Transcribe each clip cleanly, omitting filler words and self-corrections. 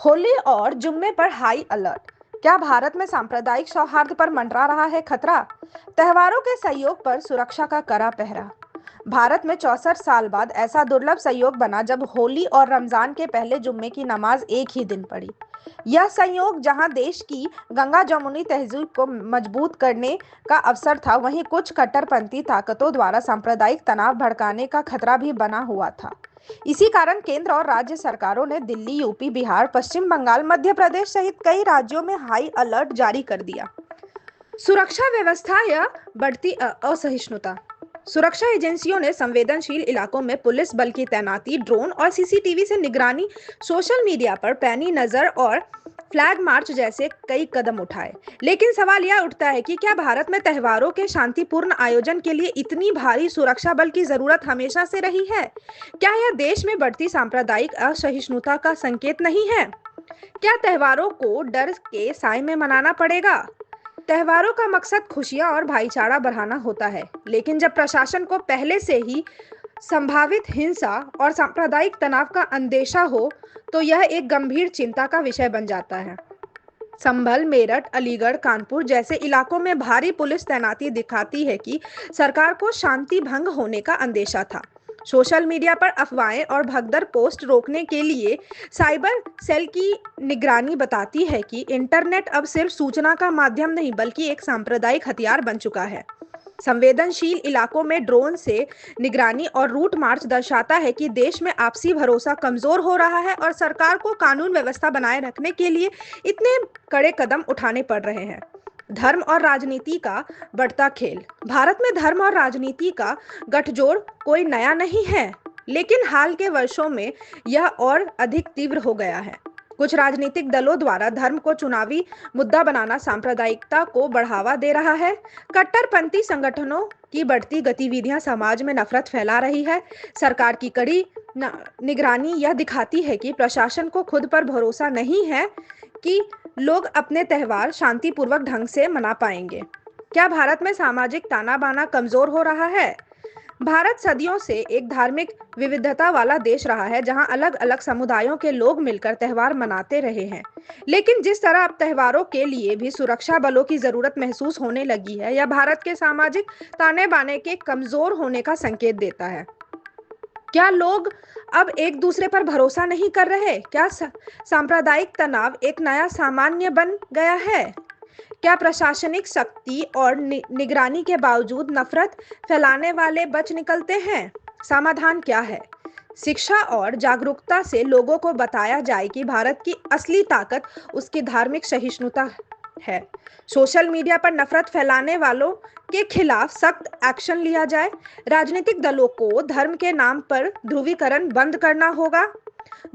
होली और जुम्मे पर हाई अलर्ट। क्या भारत में सांप्रदायिक सौहार्द पर मंडरा रहा है खतरा? त्योहारों के सहयोग पर सुरक्षा का कड़ा पहरा। भारत में 64 साल बाद ऐसा दुर्लभ संयोग बना जब होली और रमजान के पहले जुम्मे की नमाज एक ही दिन पड़ी। यह संयोग जहां देश की गंगा जमुनी तहजीब को मजबूत करने का अवसर था, वहीं कुछ कट्टरपंथी ताकतों द्वारा सांप्रदायिक तनाव भड़काने का खतरा भी बना हुआ था। इसी कारण केंद्र और राज्य सरकारों ने दिल्ली, यूपी, बिहार, पश्चिम बंगाल, मध्य प्रदेश सहित कई राज्यों में हाई अलर्ट जारी कर दिया। सुरक्षा व्यवस्था या बढ़ती असहिष्णुता। सुरक्षा एजेंसियों ने संवेदनशील इलाकों में पुलिस बल की तैनाती, ड्रोन और सीसीटीवी से निगरानी, सोशल मीडिया पर पैनी नजर और फ्लैग मार्च जैसे कई कदम उठाए। लेकिन सवाल यह उठता है कि क्या भारत में त्योहारों के शांतिपूर्ण आयोजन के लिए इतनी भारी सुरक्षा बल की जरूरत हमेशा से रही है? क्या यह देश में बढ़ती सांप्रदायिक असहिष्णुता का संकेत नहीं है? क्या त्योहारों को डर के साए में मनाना पड़ेगा? त्योहारों का मकसद खुशियां और भाईचारा बढ़ाना होता है, लेकिन जब प्रशासन को पहले से ही संभावित हिंसा और सांप्रदायिक तनाव का अंदेशा हो, तो यह एक गंभीर चिंता का विषय बन जाता है। संभल, मेरठ, अलीगढ़, कानपुर जैसे इलाकों में भारी पुलिस तैनाती दिखाती है कि सरकार को शांति भंग होने का अंदेशा था। सोशल मीडिया पर अफवाहें और भगदड़ पोस्ट रोकने के लिए साइबर सेल की निगरानी बताती है कि इंटरनेट अब सिर्फ सूचना का माध्यम नहीं, बल्कि एक सांप्रदायिक हथियार बन चुका है। संवेदनशील इलाकों में ड्रोन से निगरानी और रूट मार्च दर्शाता है कि देश में आपसी भरोसा कमजोर हो रहा है और सरकार को कानून व्यवस्था बनाए रखने के लिए इतने कड़े कदम उठाने पड़ रहे हैं। धर्म और राजनीति का बढ़ता खेल। भारत में धर्म और राजनीति का गठजोड़ कोई नया नहीं है, लेकिन हाल के वर्षों में यह और अधिक तीव्र हो गया है। कुछ राजनीतिक दलों द्वारा धर्म को चुनावी मुद्दा बनाना सांप्रदायिकता को बढ़ावा दे रहा है। कट्टरपंथी संगठनों की बढ़ती गतिविधियां समाज में नफरत फैला रही है। सरकार की कड़ी निगरानी यह दिखाती है कि प्रशासन को खुद पर भरोसा नहीं है कि लोग अपने त्योहार शांतिपूर्वक ढंग से मना पाएंगे। क्या भारत में सामाजिक ताना बाना कमजोर हो रहा है? भारत सदियों से एक धार्मिक विविधता वाला देश रहा है, जहां अलग अलग समुदायों के लोग मिलकर त्योहार मनाते रहे हैं। लेकिन जिस तरह अब त्योहारों के लिए भी सुरक्षा बलों की जरूरत महसूस होने लगी है, यह भारत के सामाजिक ताने बाने के कमजोर होने का संकेत देता है। क्या लोग अब एक दूसरे पर भरोसा नहीं कर रहे? क्या सांप्रदायिक तनाव एक नया सामान्य बन गया है? क्या प्रशासनिक शक्ति और निगरानी के बावजूद नफरत फैलाने वाले बच निकलते हैं? समाधान क्या है? शिक्षा और जागरूकता से लोगों को बताया जाए कि भारत की असली ताकत उसकी धार्मिक सहिष्णुता है। सोशल मीडिया पर नफरत फैलाने वालों के खिलाफ सख्त एक्शन लिया जाए। राजनीतिक दलों को धर्म के नाम पर ध्रुवीकरण बंद करना होगा।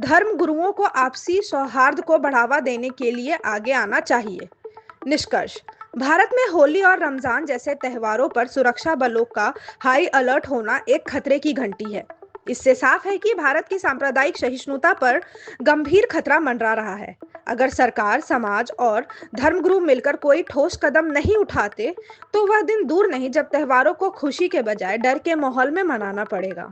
धर्म गुरुओं को आपसी सौहार्द को बढ़ावा देने के लिए आगे आना चाहिए। निष्कर्ष। भारत में होली और रमजान जैसे त्योहारों पर सुरक्षा बलों का हाई अलर्ट होना एक खतरे की घंटी है। इससे साफ है कि भारत की सांप्रदायिक सहिष्णुता पर गंभीर खतरा मंडरा रहा है। अगर सरकार, समाज और धर्मगुरु मिलकर कोई ठोस कदम नहीं उठाते, तो वह दिन दूर नहीं जब त्योहारों को खुशी के बजाय डर के माहौल में मनाना पड़ेगा।